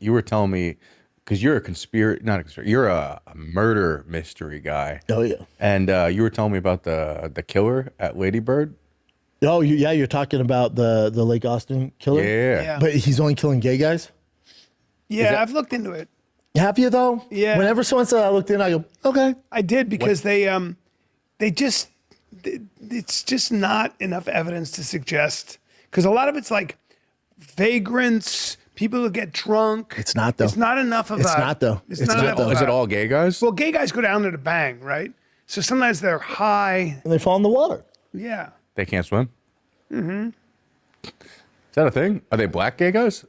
you were telling me, because you're you're a murder mystery guy. Oh yeah. And you were telling me about the killer at Lady Bird. Oh yeah, you're talking about the Lake Austin killer. Yeah. But he's only killing gay guys. Yeah, I've looked into it. Have you though? Yeah. Whenever someone said I looked in, I go, okay. I did because it's just not enough evidence to suggest, because a lot of it's like vagrants, people who get drunk. It's not though. It's not enough of It's a. not though. It's It's not not enough though. of Is it a- all gay guys? Well, gay guys go down there to bang, right? So sometimes they're high. And they fall in the water. Yeah. They can't swim? Mm-hmm. Is that a thing? Are they black gay guys?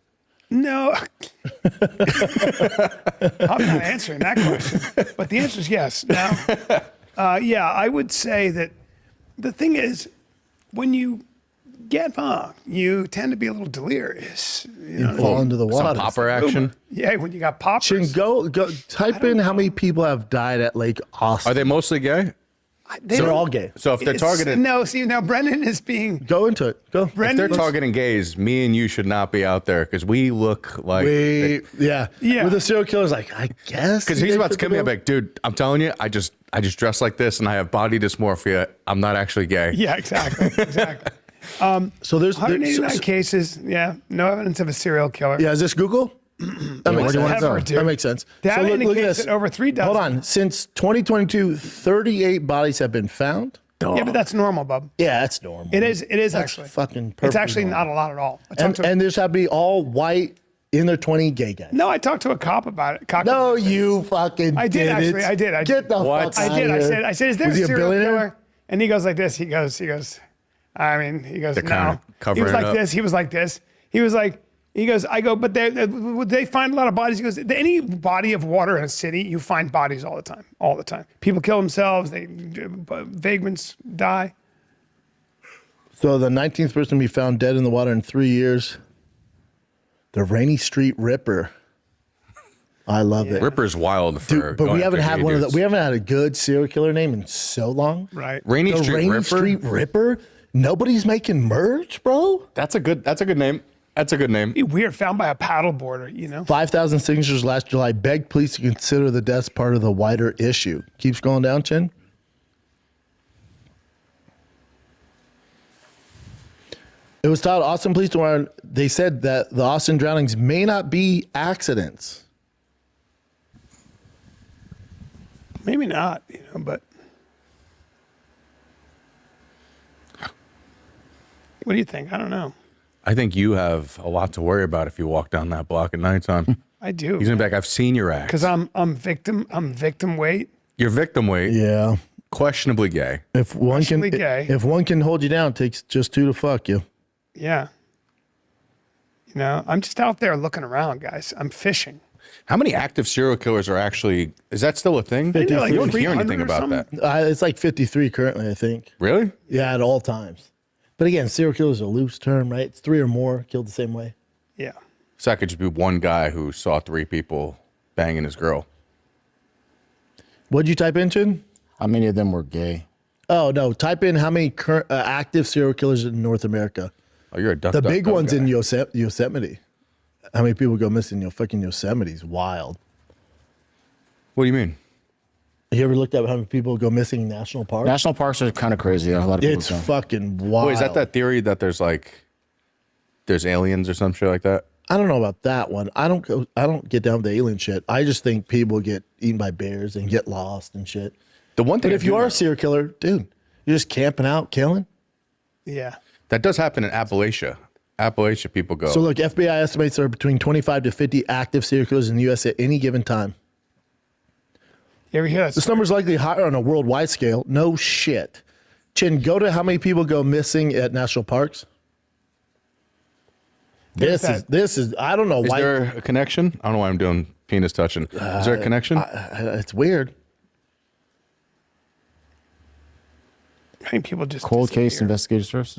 No. I'm not answering that question, but the answer is yes. Now, yeah, I would say that the thing is, when you get bong, you tend to be a little delirious. You know? Fall into the Some water. popper action? Yeah, when you got poppers. Chin, go type in how many people have died at Lake Austin. Are they mostly gay? They're all gay. So if they're targeted... No, see, now Brendan is being... Go into it. Go. If they're targeting gays, me and you should not be out there because we look like... Yeah. Yeah. With the serial killer's like, I guess. Because he's about to come in and be like, dude, I'm telling you, I just dress like this and I have body dysmorphia. I'm not actually gay. Yeah, exactly. So there's 189 cases, yeah, no evidence of a serial killer. Yeah, is this Google? That makes sense. Ever, dude. That makes sense. That So look at indicates this. that over 3 dozen. Hold on. Since 2022, 38 bodies have been found. Yeah, but that's normal, bub. Yeah, that's normal. It is That's actually. fucking It's perfectly actually normal. not a lot at all. And this have to be all white in their 20 gay guys. No, I talked to a cop about it. No, you fucking I did did actually. I did. Get the What? fuck I out did. of here. I said, is there Was a he a serial billionaire? killer? And he goes like this. He goes, I mean, he goes, They're kinda no. He covering was it like up. this. He was like this. He was like, he goes, I go, but they find a lot of bodies. He goes, any body of water in a city, you find bodies all the time. All the time. People kill themselves. Vagrants die. So the 19th person to be found dead in the water in 3 years. The Rainey Street Ripper. I love it. Ripper's wild for Dude, but going we haven't after had gay one of the, dudes. we haven't had a good serial killer name in so long. Right. Rainey The Street Rainey Ripper? Street Ripper? Nobody's making merch, bro. That's a good name. That's a good name. Be weird. Found by a paddleboarder, you know? 5,000 signatures last July begged police to consider the deaths part of the wider issue. Keeps going down, Chin. It was told Austin police tomorrow. They said that the Austin drownings may not be accidents. Maybe not, you know, but. What do you think? I don't know. I think you have a lot to worry about if you walk down that block at nighttime. I do. He's gonna be like, I've seen your act. Because I'm victim weight. Your victim weight, Yeah. questionably gay. If one can, Questionably gay. if one can hold you down, it takes just 2 to fuck you. Yeah. You know, I'm just out there looking around, guys. I'm fishing. How many active serial killers are actually? Is that still a thing? Like You don't hear 300 anything or about that. something? It's like 53 currently, I think. Really? Yeah, at all times. But again, serial killer is a loose term, right? It's 3 or more killed the same way. Yeah. So that could just be one guy who saw 3 people banging his girl. What'd you type in, Chin? How many of them were gay? Oh, no. Type in how many current active serial killers in North America. Oh, you're a duck. The duck, big duck ones guy. in Yosemite. How many people go missing in fucking Yosemite's wild. What do you mean? You ever looked at how many people go missing in national parks? National parks are kind of crazy. A lot of people It's don't. fucking wild. Wait, is that theory that there's aliens or some shit like that? I don't know about that one. I don't get down with the alien shit. I just think people get eaten by bears and get lost and shit. The one thing, But if you are a serial killer, dude, you're just camping out, killing. Yeah. that does happen in Appalachia. Appalachia people go. So look, FBI estimates there are between 25 to 50 active serial killers in the U.S. at any given time. You ever hear that? This number is likely higher on a worldwide scale. No shit. Chin, go to how many people go missing at national parks. This is I don't know is why. there a connection? I don't know why I'm doing penis touching. Is there a connection? It's weird. I think people just Cold case disappear. investigators first.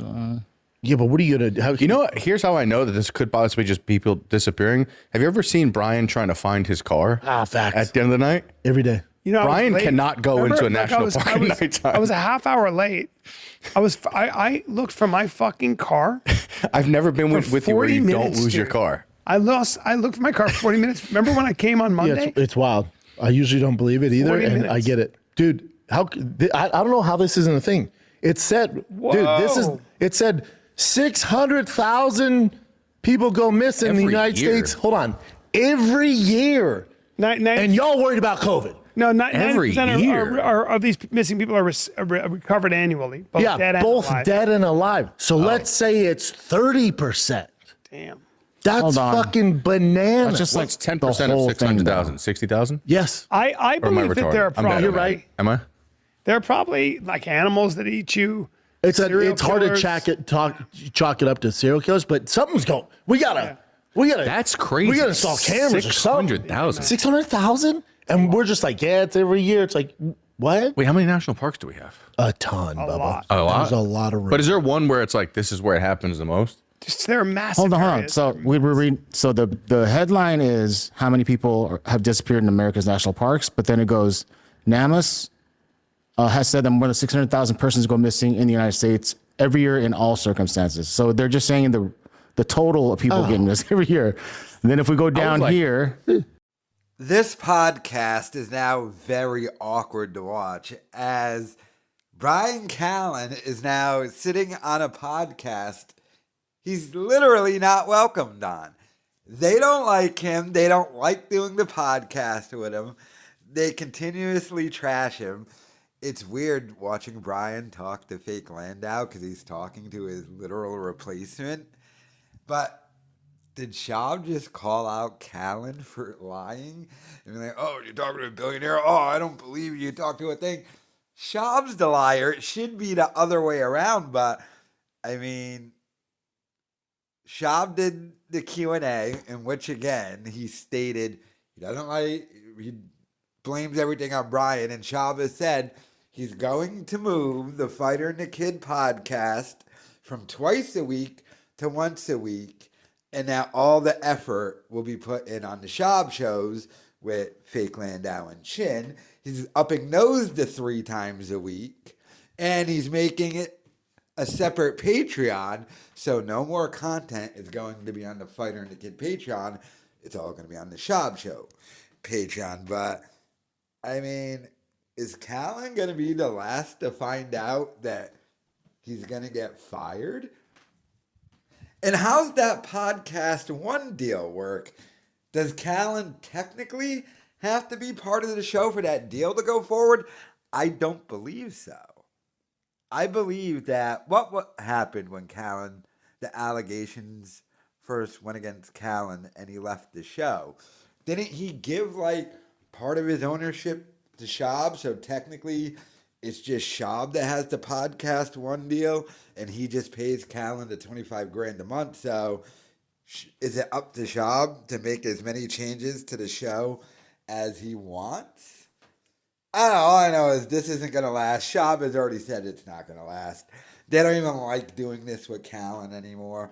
Yeah, but what are you gonna? How, You know what? Here's how I know that this could possibly just be people disappearing. Have you ever seen Bryan trying to find his car facts. at the end of the night? Every day. You know, I was Brian late. cannot go into a like, national park at nighttime. I was a half hour late. I looked for my fucking car. I've never been with you where 40 you don't minutes, lose your dude. car. I looked for my car for 40 minutes. Remember when I came on Yeah, Monday? it's wild. I usually don't believe it either, 40 and I minutes. get it, dude. I don't know how this isn't a thing. It said, Whoa. it said 600,000 people go missing in the Every United year. States. Hold on, every year, and y'all worried about COVID. No, Every 90% year. of these missing people are recovered annually. Both dead and both alive. dead and alive. So let's say it's 30%. Damn. That's Hold on. fucking bananas. That's just like What's 10% the of whole thing, 600,000? 60,000? yes. I Or am I believe that there are retarded? I'm bad probably at math. Am I? there are probably like animals that eat you. It's serial hard to killers. chalk it up to serial killers, but something's going. We gotta. That's crazy. We gotta install cameras or something. 600,000. 600,000, and we're just like, yeah, it's every year. It's like, what? Wait, how many national parks do we have? A ton, Bubba. lot. A lot? There's a lot of room. But is there one where it's like, this is where it happens the most? Just they're massive. Hold on. areas. So we were reading. So the headline is how many people have disappeared in America's national parks, but then it goes, NamUs has said that more than 600,000 persons go missing in the United States every year in all circumstances. So they're just saying the total of people getting missing every year. And then if we go down like- here, This podcast is now very awkward to watch as Bryan Callen is now sitting on a podcast he's literally not welcomed on. They don't like him. They don't like doing the podcast with him. They continuously trash him. It's weird watching Bryan talk to fake Landau because he's talking to his literal replacement. But did Schaub just call out Callen for lying? And be like, oh, you're talking to a billionaire? Oh, I don't believe you talk to a thing. Schaub's the liar. It should be the other way around. But, I mean, Schaub did the Q&A in which, again, he stated he blames everything on Bryan. And Schaub has said he's going to move the Fighter and the Kid podcast from twice a week to once a week. And now all the effort will be put in on the Schaub shows with Fake Landau and Chin. He's upping those to 3 times a week. And he's making it a separate Patreon. So no more content is going to be on the Fighter and the Kid Patreon. It's all going to be on the Schaub show Patreon. But, I mean, is Callen going to be the last to find out that he's going to get fired? And how's that podcast one deal work? Does Callen technically have to be part of the show for that deal to go forward? I don't believe so. I believe that what happened when Callen, the allegations first went against Callen and he left the show, didn't he give like part of his ownership to Schaub? So technically it's just Schaub that has the podcast one deal and he just pays Callen the $25,000 a month. So is it up to Schaub to make as many changes to the show as he wants? I don't know. All I know is this isn't going to last. Schaub has already said it's not going to last. They don't even like doing this with Callen anymore.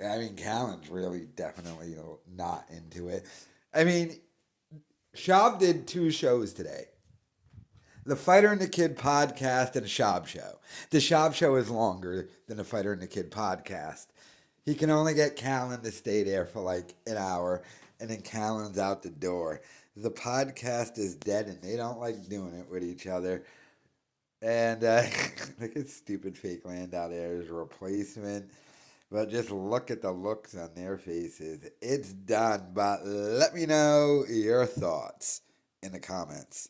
I mean, Callen's really definitely not into it. I mean, Schaub did 2 shows today. The Fighter and the Kid podcast and a Schaub show. The Schaub show is longer than the Fighter and the Kid podcast. He can only get Callen to stay there for like an hour, and then Callen's out the door. The podcast is dead, and they don't like doing it with each other. And look at stupid fake land out there as a replacement. But just look at the looks on their faces. It's done. But let me know your thoughts in the comments.